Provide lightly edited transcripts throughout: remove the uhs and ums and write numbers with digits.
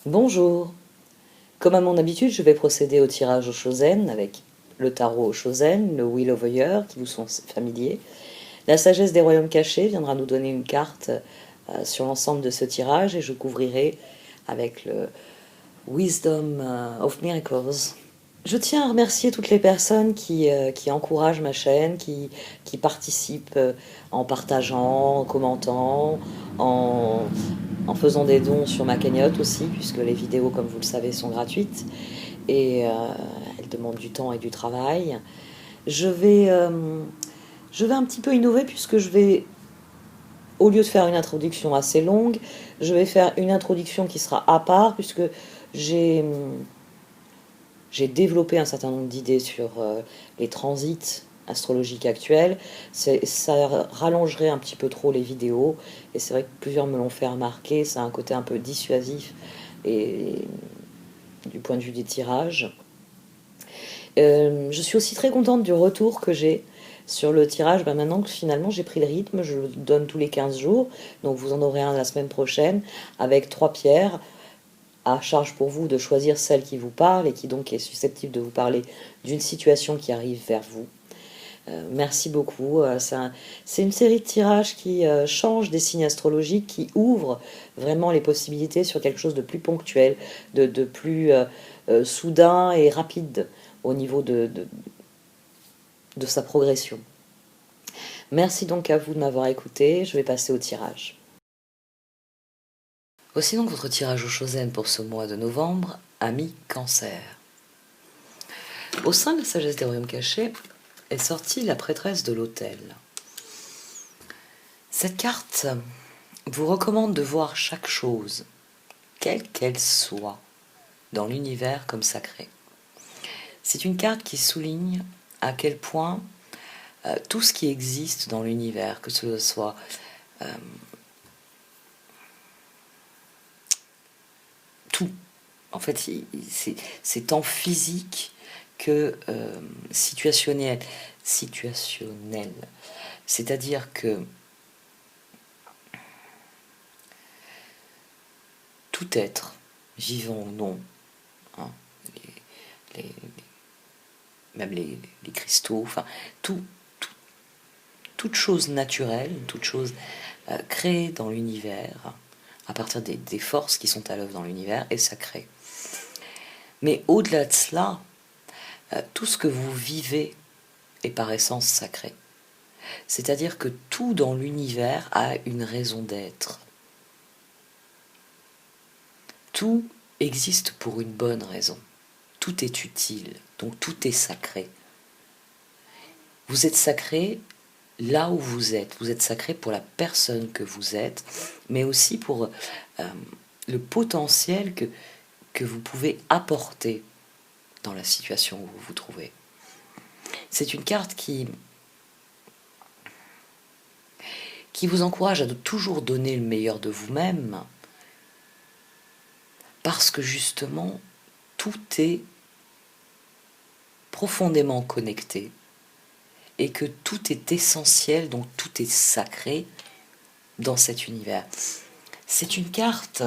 Bonjour. Comme à mon habitude, je vais procéder au tirage au Shosen avec le tarot au Shosen, le Wheel of the Year qui vous sont familiers. La sagesse des royaumes cachés viendra nous donner une carte sur l'ensemble de ce tirage et je couvrirai avec le Wisdom of Miracles. Je tiens à remercier toutes les personnes qui encouragent ma chaîne, qui participent en partageant, en commentant, en, en faisant des dons sur ma cagnotte aussi, puisque les vidéos, comme vous le savez, sont gratuites et elles demandent du temps et du travail. Je vais, euh, je vais un petit peu innover puisque je vais, au lieu de faire une introduction assez longue, je vais faire une introduction qui sera à part puisque j'ai j'ai développé un certain nombre d'idées sur les transits astrologiques actuels. Ça rallongerait un petit peu trop les vidéos, et c'est vrai que plusieurs me l'ont fait remarquer, ça a un côté un peu dissuasif et du point de vue des tirages. Je suis aussi très contente du retour que j'ai sur le tirage. Maintenant que finalement j'ai pris le rythme, je le donne tous les 15 jours, donc vous en aurez un la semaine prochaine, avec 3 pierres, à charge pour vous de choisir celle qui vous parle et qui donc est susceptible de vous parler d'une situation qui arrive vers vous. Merci beaucoup. C'est une série de tirages qui change des signes astrologiques, qui ouvre vraiment les possibilités sur quelque chose de plus ponctuel, de plus soudain et rapide au niveau de sa progression. Merci donc à vous de m'avoir écouté. Je vais passer au tirage. Voici donc votre tirage au Shosen pour ce mois de novembre, ami Cancer. Au sein de la sagesse des royaumes cachés est sortie la prêtresse de l'autel. Cette carte vous recommande de voir chaque chose, quelle qu'elle soit, dans l'univers comme sacré. C'est une carte qui souligne à quel point tout ce qui existe dans l'univers, que ce soit tout, en fait, c'est tant physique que situationnel. C'est-à-dire que tout être, vivant ou non, hein, les, les, même les cristaux, enfin, toute chose naturelle, toute chose créée dans l'univers, à partir des forces qui sont à l'œuvre dans l'univers, est sacrée. Mais au-delà de cela, tout ce que vous vivez est par essence sacré. C'est-à-dire que tout dans l'univers a une raison d'être. Tout existe pour une bonne raison. Tout est utile, donc tout est sacré. Vous êtes sacré là où vous êtes. Vous êtes sacré pour la personne que vous êtes, mais aussi pour le potentiel que vous pouvez apporter dans la situation où vous vous trouvez. C'est une carte qui vous encourage à toujours donner le meilleur de vous-même, parce que justement, tout est profondément connecté, et que tout est essentiel, donc tout est sacré dans cet univers. C'est une carte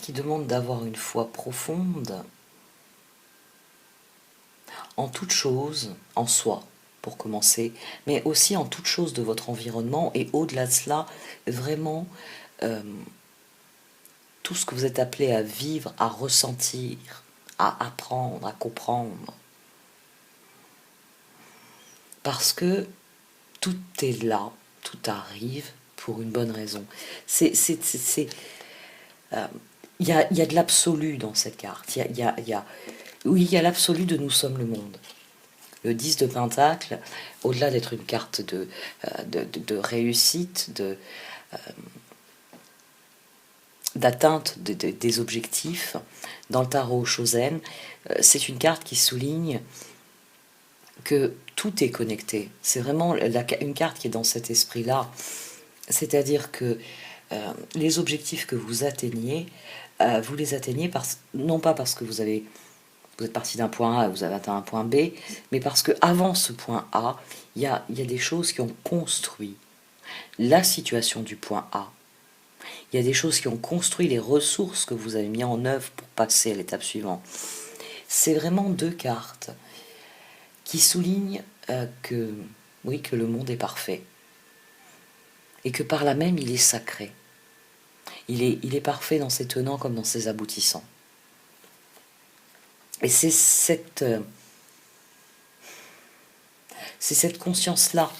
qui demande d'avoir une foi profonde en toute chose, en soi, pour commencer, mais aussi en toute chose de votre environnement, et au-delà de cela, vraiment tout ce que vous êtes appelé à vivre, à ressentir, à apprendre, à comprendre. Parce que tout est là, tout arrive pour une bonne raison. Il y a de l'absolu dans cette carte. Oui, il y a l'absolu de nous sommes le monde. Le 10 de Pentacle, au-delà d'être une carte de réussite, d'atteinte des objectifs, dans le tarot Shosen, c'est une carte qui souligne que tout est connecté. C'est vraiment une carte qui est dans cet esprit-là. C'est-à-dire que les objectifs que vous atteignez, vous les atteignez non pas parce que vous avez Vous êtes parti d'un point A et vous avez atteint un point B, mais parce que avant ce point A, il y a des choses qui ont construit la situation du point A. Il y a des choses qui ont construit les ressources que vous avez mis en œuvre pour passer à l'étape suivante. C'est vraiment deux cartes qui soulignent que le monde est parfait. Et que par là même, il est sacré. Il est parfait dans ses tenants comme dans ses aboutissants. Et c'est cette conscience-là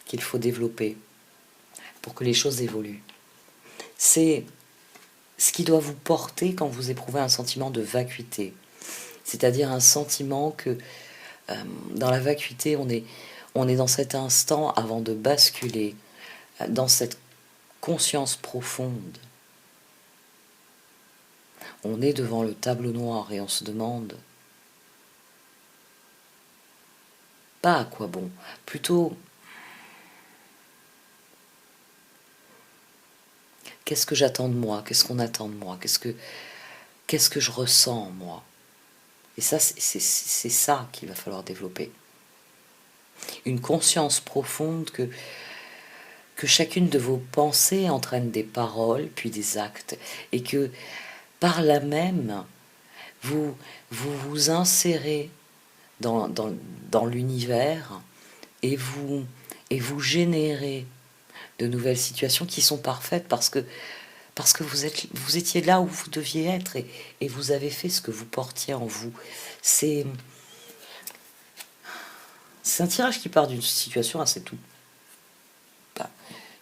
qu'il faut développer pour que les choses évoluent. C'est ce qui doit vous porter quand vous éprouvez un sentiment de vacuité. C'est-à-dire un sentiment que dans la vacuité, on est dans cet instant avant de basculer dans cette conscience profonde. On est devant le tableau noir et on se demande pas à quoi bon, plutôt qu'est-ce que j'attends de moi, qu'est-ce qu'on attend de moi, qu'est-ce que je ressens moi. Et ça, c'est ça qu'il va falloir développer. Une conscience profonde que chacune de vos pensées entraîne des paroles, puis des actes, et que par là même, vous vous insérez dans l'univers et vous générez de nouvelles situations qui sont parfaites parce que vous étiez là où vous deviez être et vous avez fait ce que vous portiez en vous. C'est un tirage qui part d'une situation assez tout,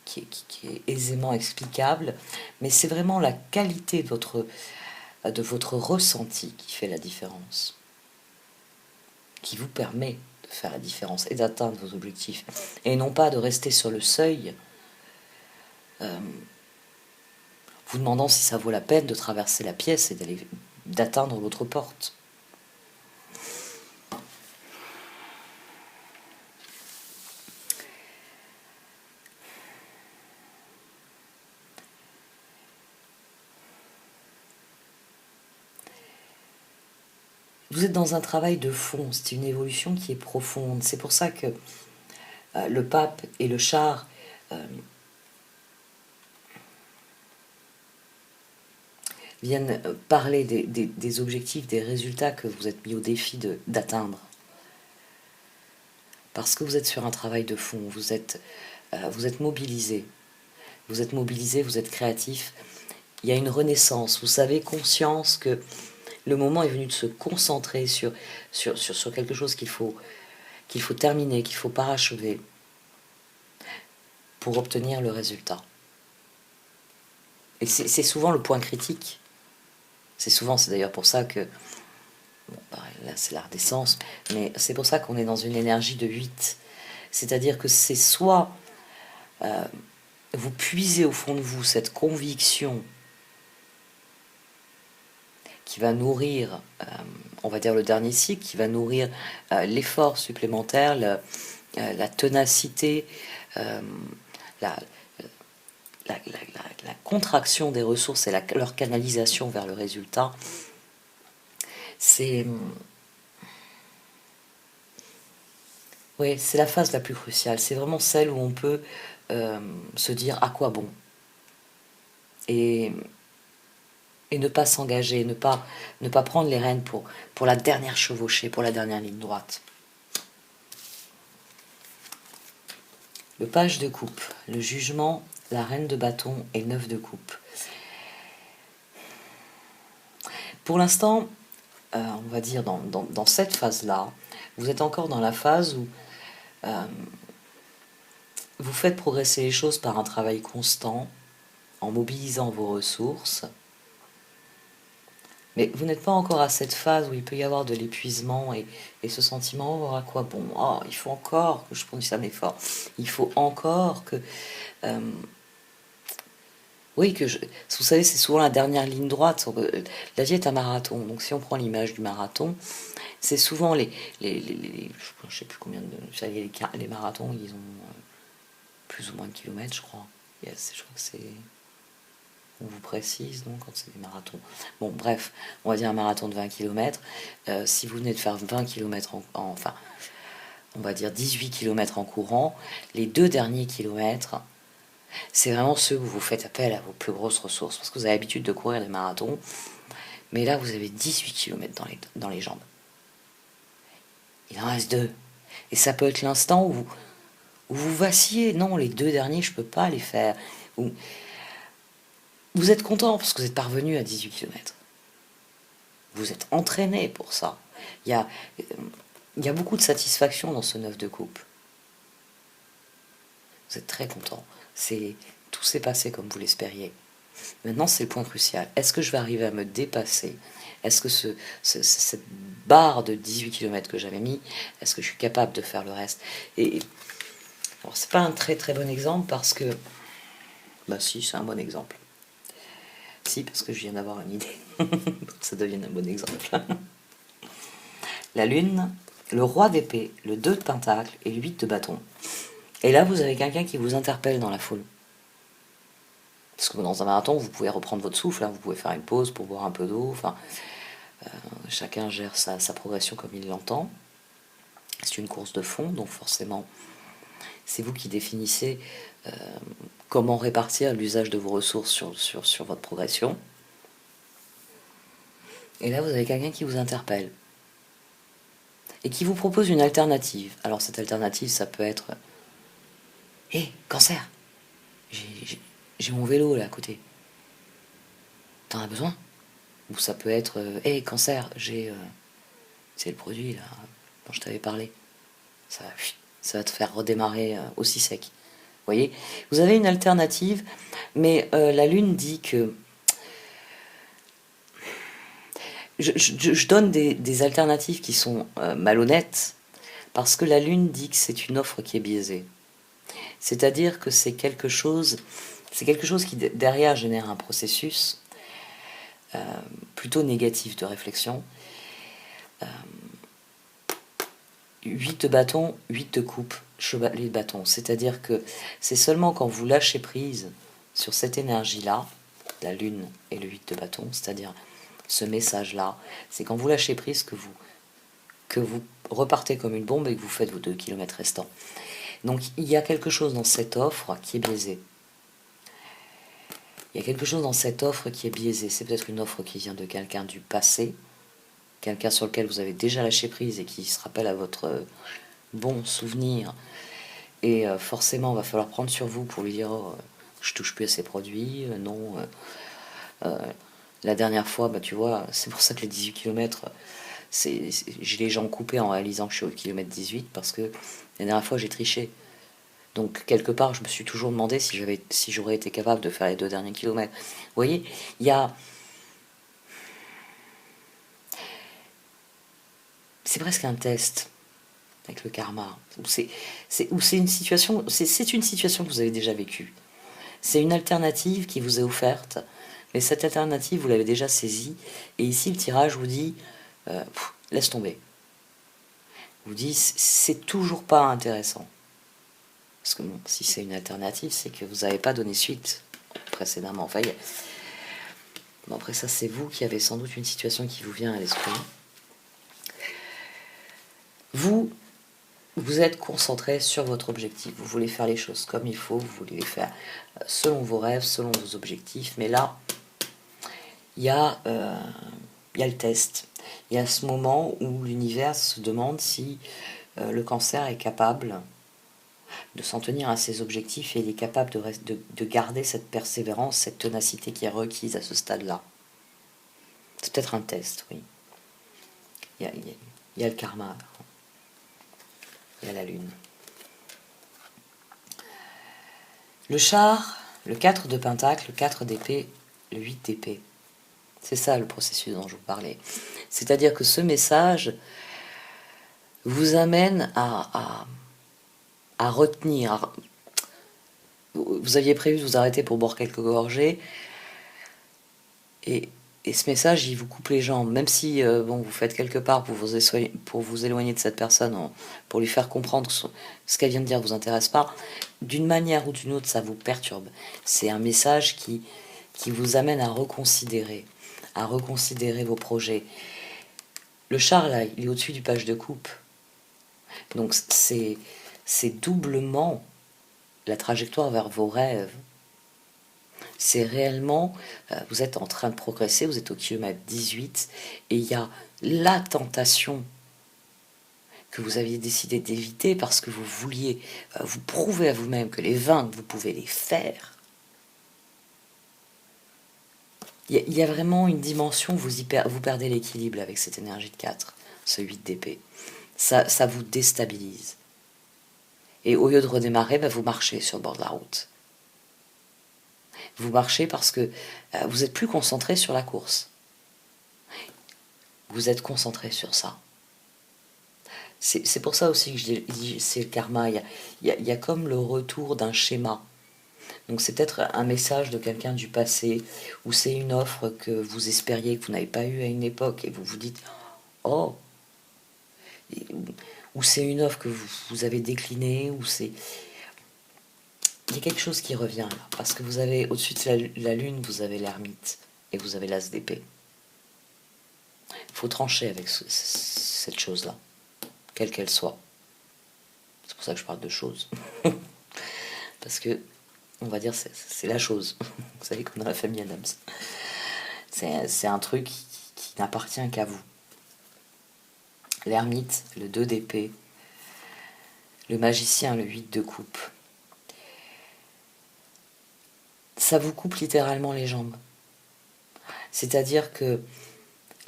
qui est aisément explicable, mais c'est vraiment la qualité de votre ressenti qui fait la différence, qui vous permet de faire la différence et d'atteindre vos objectifs, et non pas de rester sur le seuil, vous demandant si ça vaut la peine de traverser la pièce et d'atteindre votre porte. Vous êtes dans un travail de fond, c'est une évolution qui est profonde. C'est pour ça que le pape et le char viennent parler des objectifs, des résultats que vous êtes mis au défi d'atteindre. Parce que vous êtes sur un travail de fond, vous êtes mobilisé. Vous êtes mobilisé, vous êtes créatif. Il y a une renaissance. Vous avez conscience que le moment est venu de se concentrer sur quelque chose qu'il faut terminer, qu'il faut parachever pour obtenir le résultat. Et c'est souvent le point critique. C'est d'ailleurs pour ça que, là c'est la redescence, mais c'est pour ça qu'on est dans une énergie de 8. C'est-à-dire que c'est soit vous puisez au fond de vous cette conviction qui va nourrir, on va dire le dernier cycle, qui va nourrir l'effort supplémentaire, la ténacité, la contraction des ressources et leur canalisation vers le résultat. C'est la phase la plus cruciale. C'est vraiment celle où on peut se dire à quoi bon. Et ne pas s'engager, ne pas prendre les rênes pour la dernière chevauchée, pour la dernière ligne droite. Le page de coupe, le jugement, la reine de bâton et le 9 de coupe. Pour l'instant, on va dire dans cette phase-là, vous êtes encore dans la phase où vous faites progresser les choses par un travail constant, en mobilisant vos ressources. Mais vous n'êtes pas encore à cette phase où il peut y avoir de l'épuisement et ce sentiment, oh, à quoi bon, oh, il faut encore que je produise un effort, il faut encore que... vous savez, c'est souvent la dernière ligne droite. La vie est un marathon, donc si on prend l'image du marathon, c'est souvent je sais plus combien les marathons, ils ont plus ou moins de kilomètres, je crois. Je crois que c'est... On vous précise, donc, quand c'est des marathons. Bon, bref, on va dire un marathon de 20 km. Si vous venez de faire 20 km enfin, on va dire 18 km en courant, les 2 derniers kilomètres, c'est vraiment ceux où vous faites appel à vos plus grosses ressources. Parce que vous avez l'habitude de courir des marathons. Mais là, vous avez 18 km dans les jambes. Il en reste 2. Et ça peut être l'instant où vous vacillez. Non, les 2 derniers, je peux pas les faire. Vous êtes content parce que vous êtes parvenu à 18 km. Vous êtes entraîné pour ça. Il y a beaucoup de satisfaction dans ce 9 de coupe. Vous êtes très content. Tout s'est passé comme vous l'espériez. Maintenant, c'est le point crucial. Est-ce que je vais arriver à me dépasser? Est-ce que cette barre de 18 km que j'avais mis, est-ce que je suis capable de faire le reste? Et alors, c'est pas un très très bon exemple parce que... Bah si, c'est un bon exemple. Si, parce que je viens d'avoir une idée. Ça devient un bon exemple. La lune, le roi d'épée, le 2 de pentacle et le 8 de bâton. Et là, vous avez quelqu'un qui vous interpelle dans la foule. Parce que dans un marathon, vous pouvez reprendre votre souffle, hein, vous pouvez faire une pause pour boire un peu d'eau. Enfin, chacun gère sa progression comme il l'entend. C'est une course de fond, donc forcément, c'est vous qui définissez comment répartir l'usage de vos ressources sur votre progression. Et là, vous avez quelqu'un qui vous interpelle et qui vous propose une alternative. Alors cette alternative, ça peut être « Hé, cancer, j'ai mon vélo là à côté. T'en as besoin ?» Ou ça peut être « Hé, cancer, c'est le produit là dont je t'avais parlé. Ça va te faire redémarrer aussi sec. » Vous voyez, vous avez une alternative, mais la lune dit que... Je donne des alternatives qui sont malhonnêtes, parce que la lune dit que c'est une offre qui est biaisée. C'est-à-dire que c'est quelque chose qui derrière génère un processus plutôt négatif de réflexion. 8 de bâton, 8 de coupe, chevalier de bâton. C'est-à-dire que c'est seulement quand vous lâchez prise sur cette énergie-là, la lune et le 8 de bâton, c'est-à-dire ce message-là, c'est quand vous lâchez prise que vous repartez comme une bombe et que vous faites vos 2 km restants. Donc il y a quelque chose dans cette offre qui est biaisé. Il y a quelque chose dans cette offre qui est biaisé. C'est peut-être une offre qui vient de quelqu'un du passé, quelqu'un sur lequel vous avez déjà lâché prise et qui se rappelle à votre bon souvenir. Et forcément, il va falloir prendre sur vous pour lui dire oh, je touche plus à ces produits, non. La dernière fois, bah, tu vois, c'est pour ça que les 18 km, j'ai les jambes coupées en réalisant que je suis au kilomètre 18 parce que la dernière fois, j'ai triché. Donc, quelque part, je me suis toujours demandé si j'aurais été capable de faire les 2 derniers kilomètres. Vous voyez, il y a... C'est presque un test avec le karma. C'est une situation, c'est une situation que vous avez déjà vécue. C'est une alternative qui vous est offerte, mais cette alternative, vous l'avez déjà saisie. Et ici, le tirage vous dit, laisse tomber. Vous dit, c'est toujours pas intéressant. Parce que bon, si c'est une alternative, c'est que vous n'avez pas donné suite précédemment. Enfin, bon, après ça, c'est vous qui avez sans doute une situation qui vous vient à l'esprit. Vous êtes concentré sur votre objectif. Vous voulez faire les choses comme il faut. Vous voulez les faire selon vos rêves, selon vos objectifs. Mais là, il y a le test. Il y a ce moment où l'univers se demande si le cancer est capable de s'en tenir à ses objectifs et il est capable de garder cette persévérance, cette ténacité qui est requise à ce stade-là. C'est peut-être un test, oui. Il y a le karma, il y a la lune. Le char, le 4 de pentacle, le 4 d'épée, le 8 d'épée. C'est ça le processus dont je vous parlais. C'est-à-dire que ce message vous amène à retenir. Vous aviez prévu de vous arrêter pour boire quelques gorgées. Et ce message, il vous coupe les jambes. Même si vous faites quelque part pour vous éloigner de cette personne, pour lui faire comprendre que ce qu'elle vient de dire ne vous intéresse pas, d'une manière ou d'une autre, ça vous perturbe. C'est un message qui qui vous amène à reconsidérer vos projets. Le char, là, il est au-dessus du page de coupe. Donc c'est doublement la trajectoire vers vos rêves. C'est réellement, vous êtes en train de progresser, vous êtes au kilomètre 18, et il y a la tentation que vous aviez décidé d'éviter parce que vous vouliez vous prouver à vous-même que les vaincre, vous pouvez les faire. Il y a vraiment une dimension, vous perdez l'équilibre avec cette énergie de 4, ce 8 d'épée. Ça vous déstabilise. Et au lieu de redémarrer, vous marchez sur le bord de la route. Vous marchez parce que vous n'êtes plus concentré sur la course. Vous êtes concentré sur ça. C'est pour ça aussi que je dis c'est le karma. Il y a comme le retour d'un schéma. Donc c'est peut-être un message de quelqu'un du passé, ou c'est une offre que vous espériez, que vous n'avez pas eue à une époque, et vous vous dites « Oh !» Ou c'est une offre que vous avez déclinée, ou c'est... Il y a quelque chose qui revient là, parce que vous avez, au-dessus de la lune, vous avez l'ermite, et vous avez l'as d'épée. Il faut trancher avec cette chose-là, quelle qu'elle soit. C'est pour ça que je parle de choses. Parce que, on va dire, c'est la chose. Vous savez, comme dans la famille Adams. C'est un truc qui n'appartient qu'à vous. L'ermite, le 2 d'épée, le magicien, le 8 de coupe. Ça vous coupe littéralement les jambes. C'est-à-dire que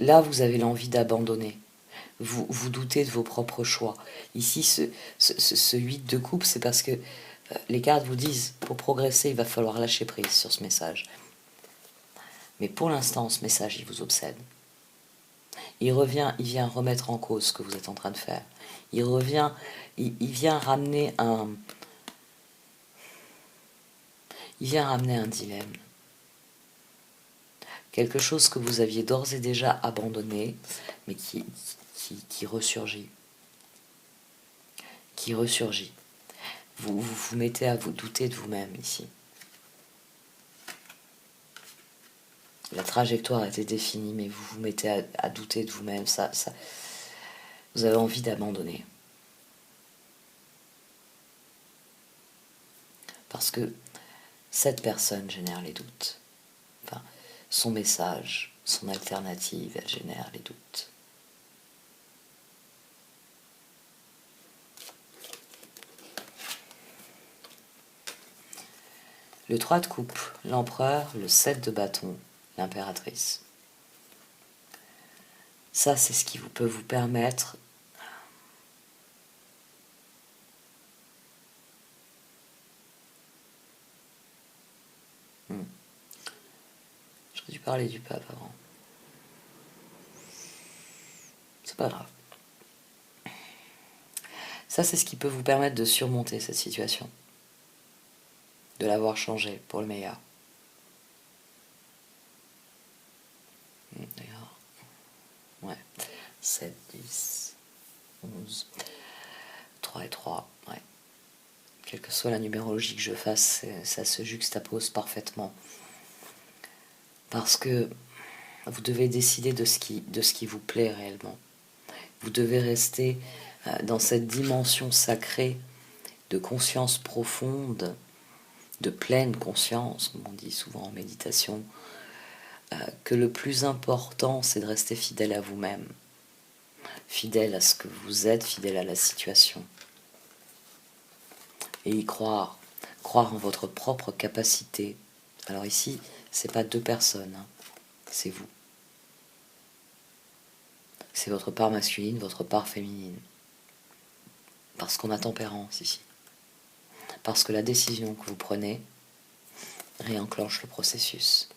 là, vous avez l'envie d'abandonner. Vous doutez de vos propres choix. Ici, ce 8 de coupe, c'est parce que les cartes vous disent, pour progresser, il va falloir lâcher prise sur ce message. Mais pour l'instant, ce message, il vous obsède. Il vient remettre en cause ce que vous êtes en train de faire. Il vient ramener un dilemme. Quelque chose que vous aviez d'ores et déjà abandonné, mais qui ressurgit. Qui ressurgit. Vous mettez à vous douter de vous-même ici. La trajectoire était définie, mais vous vous mettez à douter de vous-même. Vous avez envie d'abandonner. Parce que cette personne génère les doutes. Enfin, son message, son alternative, elle génère les doutes. Le 3 de coupe, l'empereur, le 7 de bâton, l'impératrice. Ça, c'est ce qui peut vous permettre J'aurais dû parler du pape avant. C'est pas grave. Ça, c'est ce qui peut vous permettre de surmonter cette situation. De l'avoir changé pour le meilleur. D'ailleurs, ouais. 7, 10, 11, 3 et 3, ouais. Quelle que soit la numérologie que je fasse, ça se juxtapose parfaitement. Parce que vous devez décider de ce qui vous plaît réellement. Vous devez rester dans cette dimension sacrée de conscience profonde, de pleine conscience, comme on dit souvent en méditation, que le plus important, c'est de rester fidèle à vous-même, fidèle à ce que vous êtes, fidèle à la situation. Et y croire en votre propre capacité. Alors ici, c'est pas deux personnes, hein, c'est vous. C'est votre part masculine, votre part féminine. Parce qu'on a tempérance ici. Parce que la décision que vous prenez réenclenche le processus.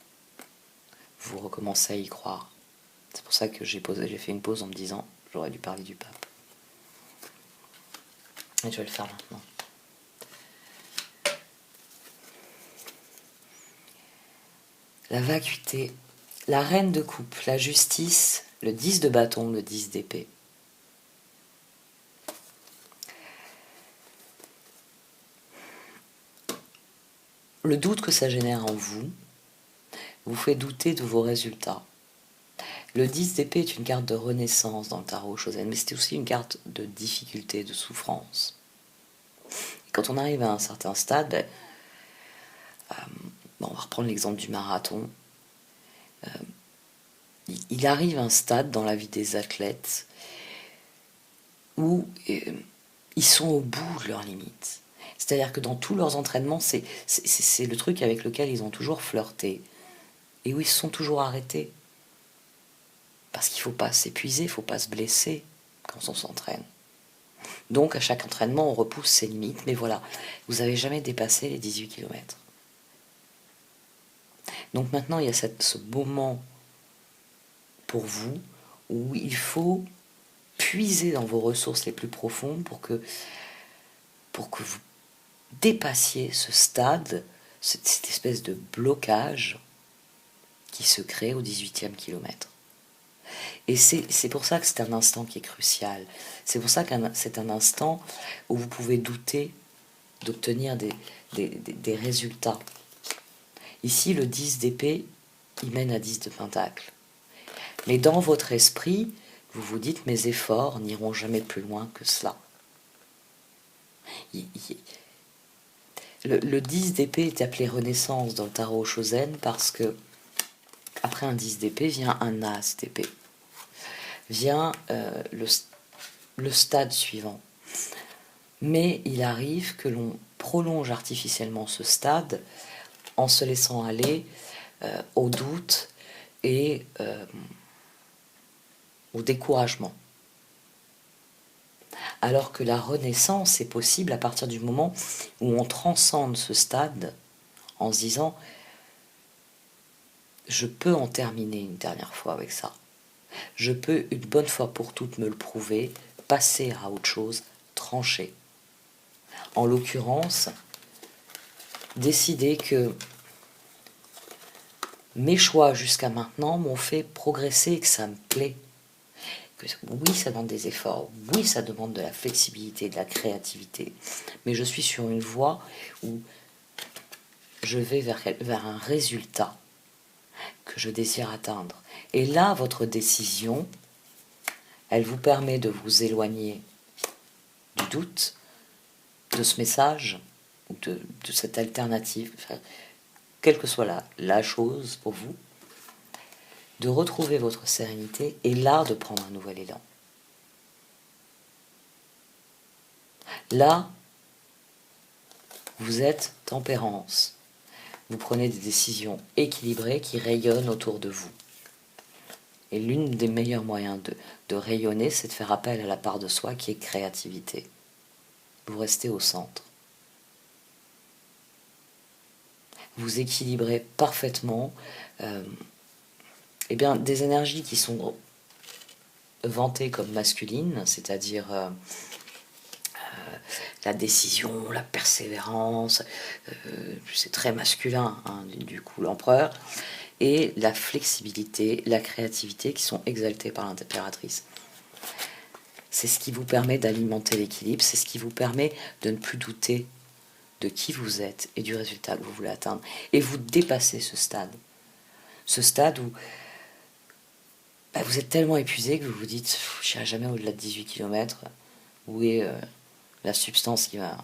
Vous recommencez à y croire. C'est pour ça que j'ai fait une pause en me disant j'aurais dû parler du pape. Et je vais le faire maintenant. La vacuité, la reine de coupe, la justice, le 10 de bâton, le 10 d'épée. Le doute que ça génère en vous, vous fait douter de vos résultats. Le 10 d'épée est une carte de renaissance dans le tarot Shozen, mais c'est aussi une carte de difficulté, de souffrance. Et quand on arrive à un certain stade, on va reprendre l'exemple du marathon, il arrive un stade dans la vie des athlètes où ils sont au bout de leurs limites. C'est-à-dire que dans tous leurs entraînements, c'est le truc avec lequel ils ont toujours flirté, et où ils se sont toujours arrêtés. Parce qu'il ne faut pas s'épuiser, il ne faut pas se blesser quand on s'entraîne. Donc à chaque entraînement, on repousse ses limites, mais voilà, vous n'avez jamais dépassé les 18 km. Donc maintenant, il y a ce moment pour vous où il faut puiser dans vos ressources les plus profondes pour que vous dépassiez ce stade, cette espèce de blocage qui se crée au 18e kilomètre. Et c'est pour ça que c'est un instant qui est crucial. C'est pour ça que c'est un instant où vous pouvez douter d'obtenir des résultats. Ici, le 10 d'épée, il mène à 10 de pentacle. Mais dans votre esprit, vous vous dites, mes efforts n'iront jamais plus loin que cela. Le 10 d'épée est appelé renaissance dans le tarot Shozen parce que après un 10 d'épée vient un as d'épée. Vient le stade suivant. Mais il arrive que l'on prolonge artificiellement ce stade en se laissant aller au doute et au découragement. Alors que la renaissance est possible à partir du moment où on transcende ce stade en se disant « je peux en terminer une dernière fois avec ça. Je peux une bonne fois pour toutes me le prouver, passer à autre chose, trancher. » En l'occurrence, décider que mes choix jusqu'à maintenant m'ont fait progresser et que ça me plaît. Oui, ça demande des efforts, oui, ça demande de la flexibilité, de la créativité, mais je suis sur une voie où je vais vers un résultat que je désire atteindre. Et là, votre décision, elle vous permet de vous éloigner du doute, de ce message, ou de cette alternative, enfin, quelle que soit la chose pour vous, de retrouver votre sérénité et là de prendre un nouvel élan. Là, vous êtes tempérance. Vous prenez des décisions équilibrées qui rayonnent autour de vous. Et l'une des meilleurs moyens de rayonner, c'est de faire appel à la part de soi qui est créativité. Vous restez au centre. Vous équilibrez parfaitement des énergies qui sont vantées comme masculines, c'est-à-dire la décision, la persévérance, c'est très masculin, hein, du coup l'empereur, et la flexibilité, la créativité qui sont exaltées par l'impératrice. C'est ce qui vous permet d'alimenter l'équilibre, c'est ce qui vous permet de ne plus douter de qui vous êtes et du résultat que vous voulez atteindre. Et vous dépassez ce stade où vous êtes tellement épuisé que vous vous dites « je n'irai jamais au-delà de 18 km, où est la substance qui va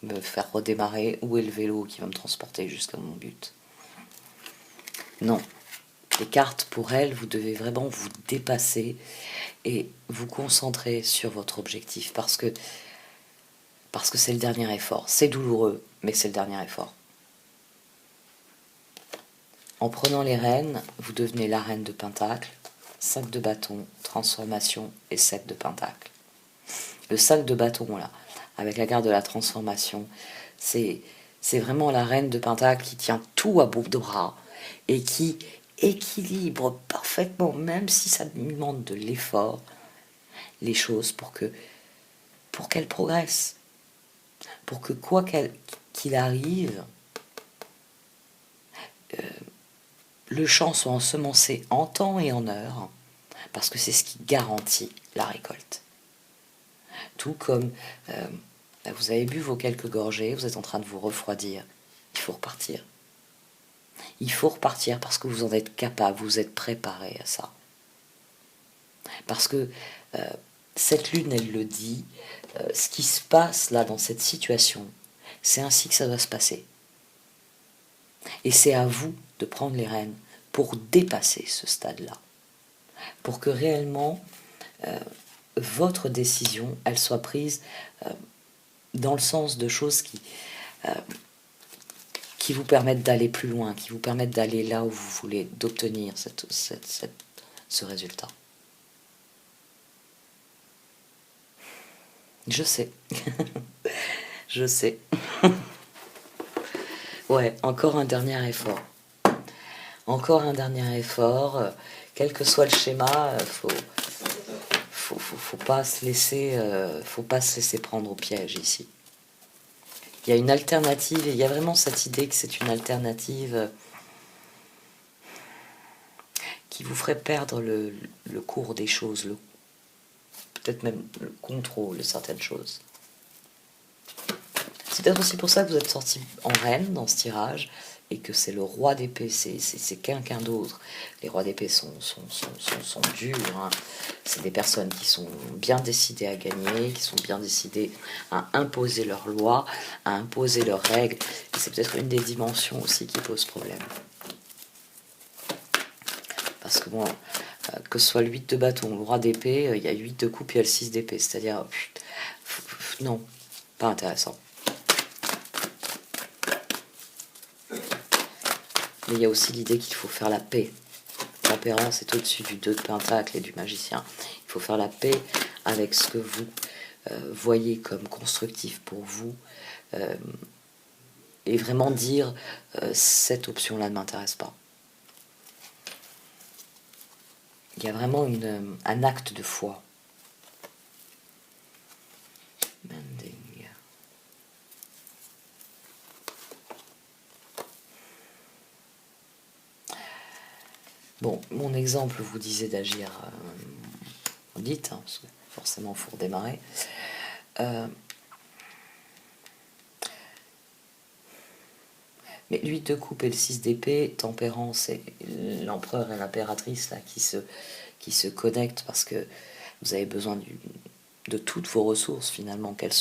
me faire redémarrer, où est le vélo qui va me transporter jusqu'à mon but ?» Non, les cartes, pour elles, vous devez vraiment vous dépasser et vous concentrer sur votre objectif, parce que c'est le dernier effort. C'est douloureux, mais c'est le dernier effort. En prenant les rênes, vous devenez la reine de Pentacle, 5 de bâton, transformation et 7 de Pentacle. Le 5 de bâton, là, avec la carte de la transformation, c'est vraiment la reine de Pentacle qui tient tout à bout de bras et qui équilibre parfaitement, même si ça demande de l'effort, les choses pour qu'elles progressent. Pour que quoi qu'il arrive, le champ soit ensemencé en temps et en heure, parce que c'est ce qui garantit la récolte. Tout comme vous avez bu vos quelques gorgées, vous êtes en train de vous refroidir, il faut repartir. Il faut repartir parce que vous en êtes capable, vous êtes préparé à ça. Parce que cette lune, elle le dit, ce qui se passe là dans cette situation, c'est ainsi que ça doit se passer. Et c'est à vous de prendre les rênes pour dépasser ce stade-là. Pour que réellement, votre décision, elle soit prise dans le sens de choses qui vous permettent d'aller plus loin, qui vous permettent d'aller là où vous voulez, d'obtenir ce résultat. Je sais. Je sais. Ouais, encore un dernier effort. Encore un dernier effort. Quel que soit le schéma, faut pas se laisser prendre au piège ici. Il y a une alternative, et il y a vraiment cette idée que c'est une alternative qui vous ferait perdre le cours des choses, peut-être même le contrôle de certaines choses. C'est peut-être aussi pour ça que vous êtes sorti en reine dans ce tirage, et que c'est le roi d'épée, c'est quelqu'un d'autre. Les rois d'épée sont durs, hein. C'est des personnes qui sont bien décidées à gagner, qui sont bien décidées à imposer leurs lois, à imposer leurs règles. Et c'est peut-être une des dimensions aussi qui pose problème. Parce que bon, que ce soit le 8 de bâton, le roi d'épée, il y a 8 de coupe et il y a le 6 d'épée. C'est-à-dire, non, pas intéressant. Mais il y a aussi l'idée qu'il faut faire la paix. Tempérance est au-dessus du 2 de pentacle et du magicien. Il faut faire la paix avec ce que vous voyez comme constructif pour vous. Et vraiment dire, cette option-là ne m'intéresse pas. Il y a vraiment un acte de foi. Mending. Bon, mon exemple vous disait d'agir vite, hein, parce que forcément il faut redémarrer. Mais le 8 de coupe et le 6 d'épée, tempérance, et l'empereur et l'impératrice là qui se connectent parce que vous avez besoin de toutes vos ressources finalement, qu'elles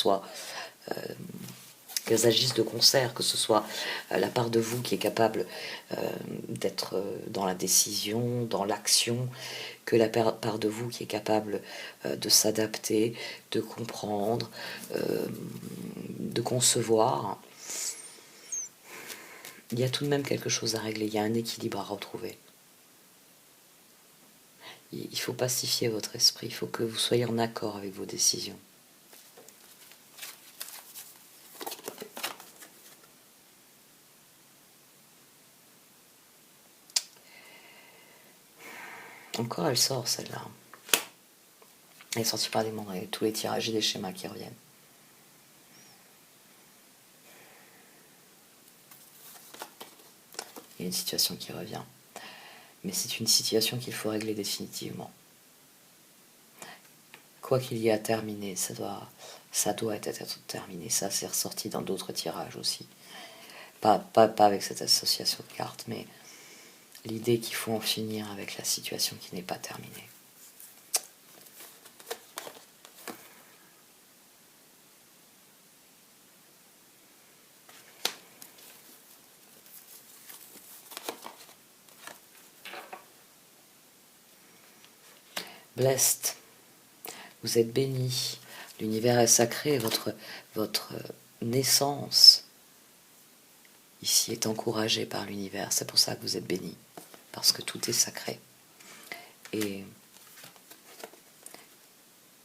agissent de concert, que ce soit la part de vous qui est capable d'être dans la décision, dans l'action, que la part de vous qui est capable de s'adapter, de comprendre, de concevoir. Il y a tout de même quelque chose à régler, il y a un équilibre à retrouver. Il faut pacifier votre esprit, il faut que vous soyez en accord avec vos décisions. Encore elle sort celle-là. Elle est sortie par des moments avec tous les tirages et des schémas qui reviennent. Il y a une situation qui revient. Mais c'est une situation qu'il faut régler définitivement. Quoi qu'il y ait à terminer, ça doit être terminé. Ça, c'est ressorti dans d'autres tirages aussi. Pas avec cette association de cartes, mais l'idée qu'il faut en finir avec la situation qui n'est pas terminée. Blessed, vous êtes béni, l'univers est sacré, votre naissance ici est encouragée par l'univers, c'est pour ça que vous êtes béni, parce que tout est sacré. Et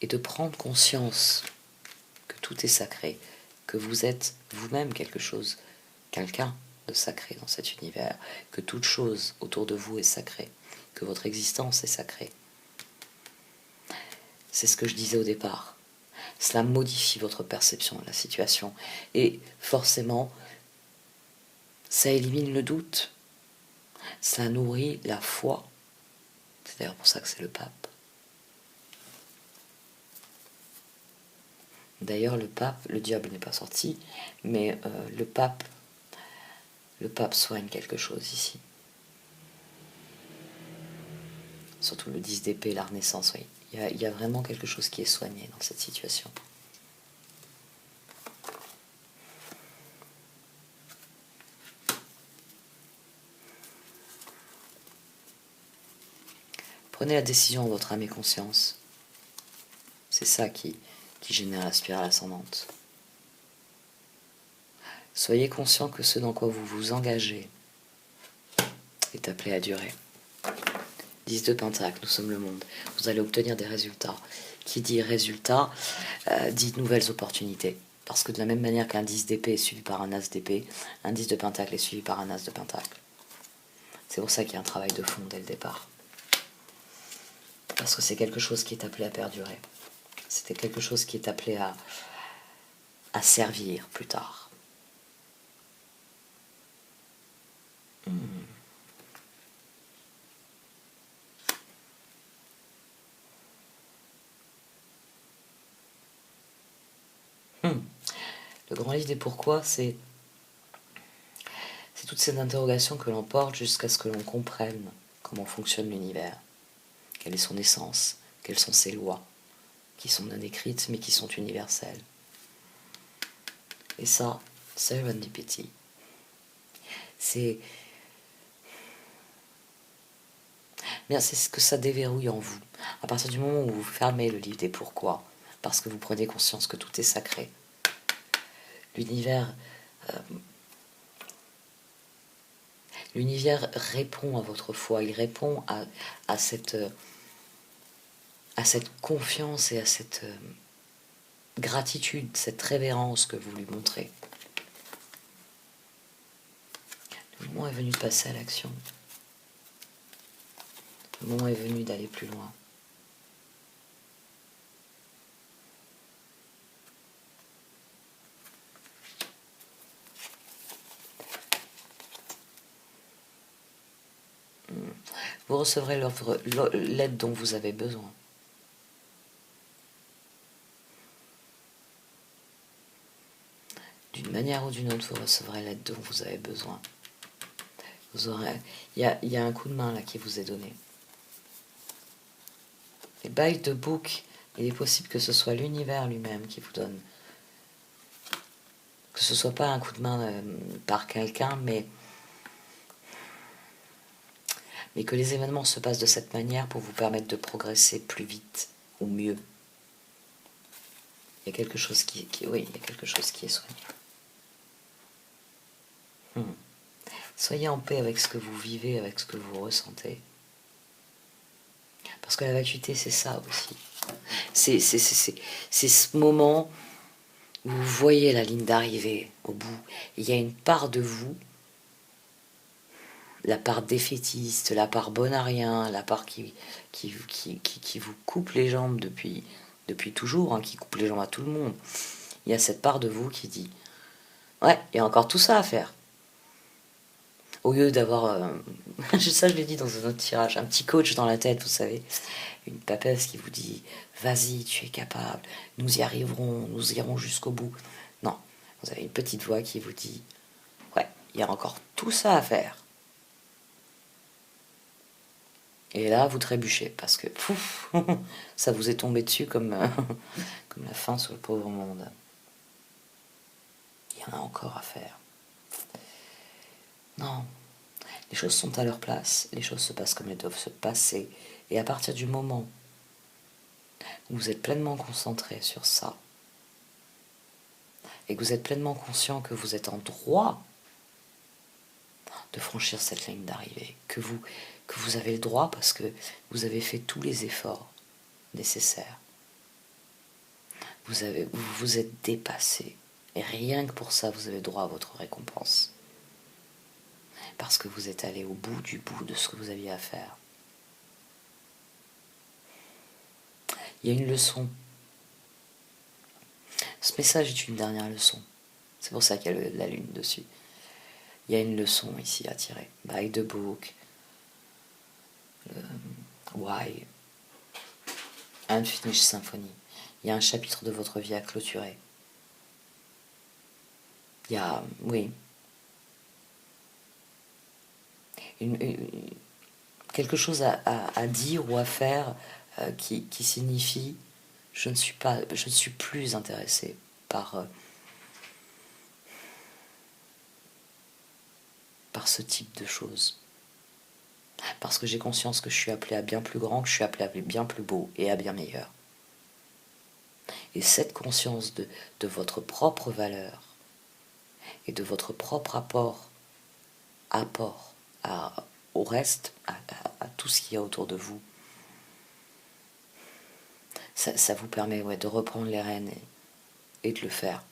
de prendre conscience que tout est sacré, que vous êtes vous-même quelqu'un de sacré dans cet univers, que toute chose autour de vous est sacrée, que votre existence est sacrée. C'est ce que je disais au départ. Cela modifie votre perception de la situation. Et forcément, ça élimine le doute. Ça nourrit la foi. C'est d'ailleurs pour ça que c'est le pape. D'ailleurs, le pape, le diable n'est pas sorti, mais le pape Le pape soigne quelque chose ici. Surtout le 10 d'épée, la Renaissance, oui. Il y a vraiment quelque chose qui est soigné dans cette situation. Prenez la décision en votre âme et conscience. C'est ça qui génère la spirale ascendante. Soyez conscient que ce dans quoi vous vous engagez est appelé à durer. 10 de Pentacle, nous sommes le monde. Vous allez obtenir des résultats. Qui dit résultat, dit nouvelles opportunités. Parce que de la même manière qu'un 10 d'épée est suivi par un as d'épée, un 10 de Pentacle est suivi par un as de Pentacle. C'est pour ça qu'il y a un travail de fond dès le départ. Parce que c'est quelque chose qui est appelé à perdurer. C'était quelque chose qui est appelé à servir plus tard. Le grand livre des pourquoi, c'est toutes ces interrogations que l'on porte jusqu'à ce que l'on comprenne comment fonctionne l'univers, quelle est son essence, quelles sont ses lois, qui sont non écrites mais qui sont universelles. Et ça, serendipity, c'est ce que ça déverrouille en vous. À partir du moment où vous fermez le livre des pourquoi, parce que vous prenez conscience que tout est sacré, l'univers répond à votre foi, il répond à cette confiance et à cette gratitude, cette révérence que vous lui montrez. Le moment est venu de passer à l'action. Le moment est venu d'aller plus loin. Vous recevrez l'aide dont vous avez besoin. D'une manière ou d'une autre, vous recevrez l'aide dont vous avez besoin. Il y a un coup de main là qui vous est donné. Et by the book, il est possible que ce soit l'univers lui-même qui vous donne. Que ce soit pas un coup de main par quelqu'un, mais que les événements se passent de cette manière pour vous permettre de progresser plus vite ou mieux. Il y a quelque chose il y a quelque chose qui est soigné. Soyez en paix avec ce que vous vivez, avec ce que vous ressentez. Parce que la vacuité, c'est ça aussi. C'est ce moment où vous voyez la ligne d'arrivée au bout. Il y a une part de vous, la part défaitiste, la part bon à rien, la part qui vous coupe les jambes depuis toujours, qui coupe les jambes à tout le monde. Il y a cette part de vous qui dit « Ouais, il y a encore tout ça à faire ». Au lieu d'avoir, ça je l'ai dit dans un autre tirage, un petit coach dans la tête, vous savez, une papesse qui vous dit « Vas-y, tu es capable, nous y arriverons, nous irons jusqu'au bout ». Non, vous avez une petite voix qui vous dit « Ouais, il y a encore tout ça à faire ». Et là, vous trébuchez, parce que pouf, ça vous est tombé dessus comme la faim sur le pauvre monde. Il y en a encore à faire. Non, les choses sont à leur place, les choses se passent comme elles doivent se passer, et à partir du moment où vous êtes pleinement concentré sur ça, et que vous êtes pleinement conscient que vous êtes en droit de franchir cette ligne d'arrivée, que vous avez le droit parce que vous avez fait tous les efforts nécessaires. Vous vous êtes dépassé, et rien que pour ça, vous avez droit à votre récompense. Parce que vous êtes allé au bout du bout de ce que vous aviez à faire. Il y a une leçon. Ce message est une dernière leçon. C'est pour ça qu'il y a la lune dessus. Il y a une leçon ici à tirer. By the book. Why. Unfinished Symphony. Il y a un chapitre de votre vie à clôturer. Il y a, oui, quelque chose à dire ou à faire qui signifie je ne suis plus intéressée par ce type de choses. Parce que j'ai conscience que je suis appelée à bien plus grand, que je suis appelée à bien plus beau et à bien meilleur. Et cette conscience de votre propre valeur et de votre propre apport au reste, à tout ce qu'il y a autour de vous, ça vous permet de reprendre les rênes et de le faire.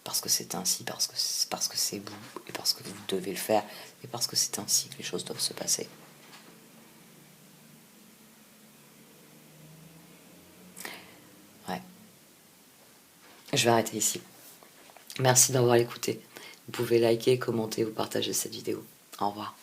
Parce que c'est ainsi, parce que c'est vous, et parce que vous devez le faire, et parce que c'est ainsi que les choses doivent se passer. Ouais. Je vais arrêter ici. Merci d'avoir écouté. Vous pouvez liker, commenter ou partager cette vidéo. Au revoir.